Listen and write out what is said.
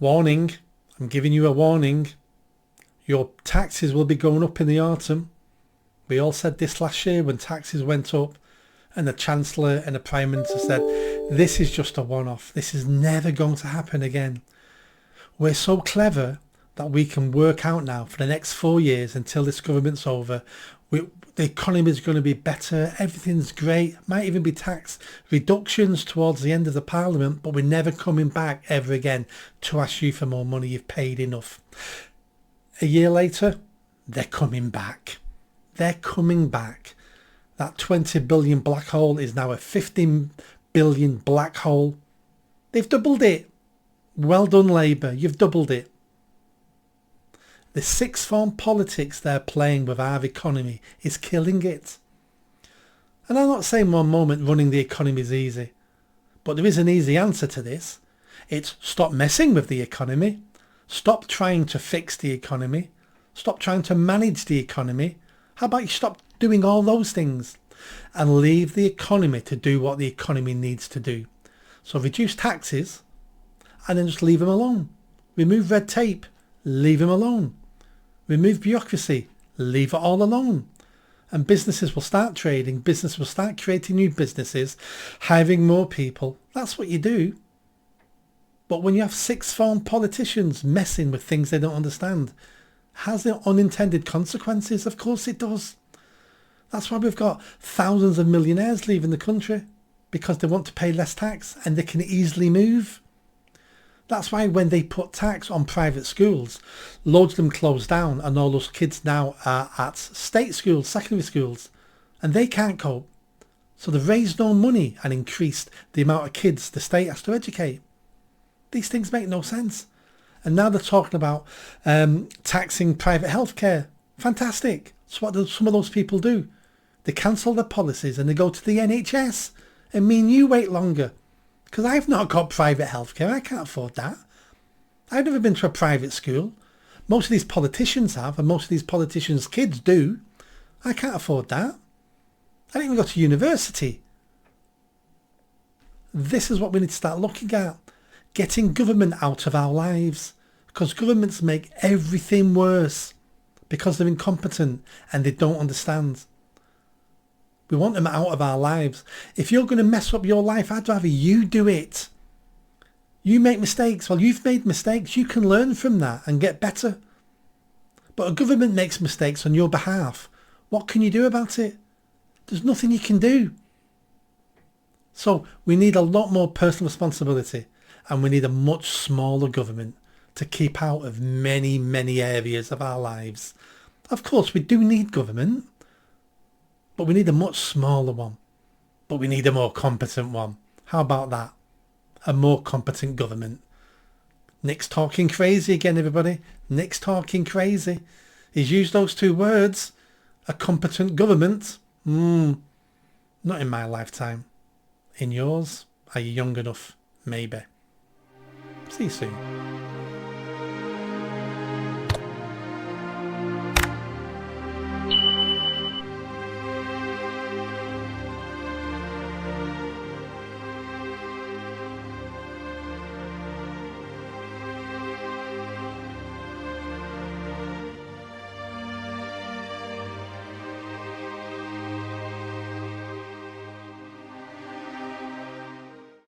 Warning, I'm giving you a warning. Your taxes will be going up in the autumn. We all said this last year when taxes went up, and the Chancellor and the Prime Minister said, this is just a one-off. This is never going to happen again. We're so clever that we can work out now for the next 4 years until this government's over. The economy is going to be better. Everything's great. Might even be tax reductions towards the end of the Parliament, but we're never coming back ever again to ask you for more money. You've paid enough. A year later, they're coming back. They're coming back. That 20 billion black hole is now a 15 billion black hole. They've doubled it. Well done, Labour. You've doubled it. The sixth form politics they're playing with our economy is killing it. And I'm not saying one moment running the economy is easy, but there is an easy answer to this. It's stop messing with the economy. Stop trying to fix the economy. Stop trying to manage the economy. How about you stop doing all those things and leave the economy to do what the economy needs to do? So reduce taxes and then just leave them alone. Remove red tape. Leave them alone. Remove bureaucracy. Leave it all alone. And businesses will start trading. Business will start creating new businesses, hiring more people. That's what you do. But when you have sixth form politicians messing with things they don't understand, has it unintended consequences? Of course it does. That's why we've got thousands of millionaires leaving the country, because they want to pay less tax and they can easily move. That's why when they put tax on private schools, loads of them close down and all those kids now are at state schools, secondary schools, and they can't cope. So they've raised no money and increased the amount of kids the state has to educate. These things make no sense. And now they're talking about taxing private healthcare. Fantastic. So what do some of those people do? They cancel their policies and they go to the NHS and mean you wait longer. Because I've not got private healthcare. I can't afford that. I've never been to a private school. Most of these politicians have, and most of these politicians' kids do. I can't afford that. I didn't even go to university. This is what we need to start looking at. Getting government out of our lives. Because governments make everything worse. Because they're incompetent and they don't understand. We want them out of our lives. If you're going to mess up your life, I'd rather you do it. You make mistakes. Well, you've made mistakes. You can learn from that and get better. But a government makes mistakes on your behalf. What can you do about it? There's nothing you can do. So we need a lot more personal responsibility, and we need a much smaller government to keep out of many, many areas of our lives. Of course, we do need government. But we need a much smaller one. But we need a more competent one. How about that? A more competent government. Nick's talking crazy again, everybody. Nick's talking crazy. He's used those two words. A competent government. Not in my lifetime. In yours? Are you young enough? Maybe. See you soon.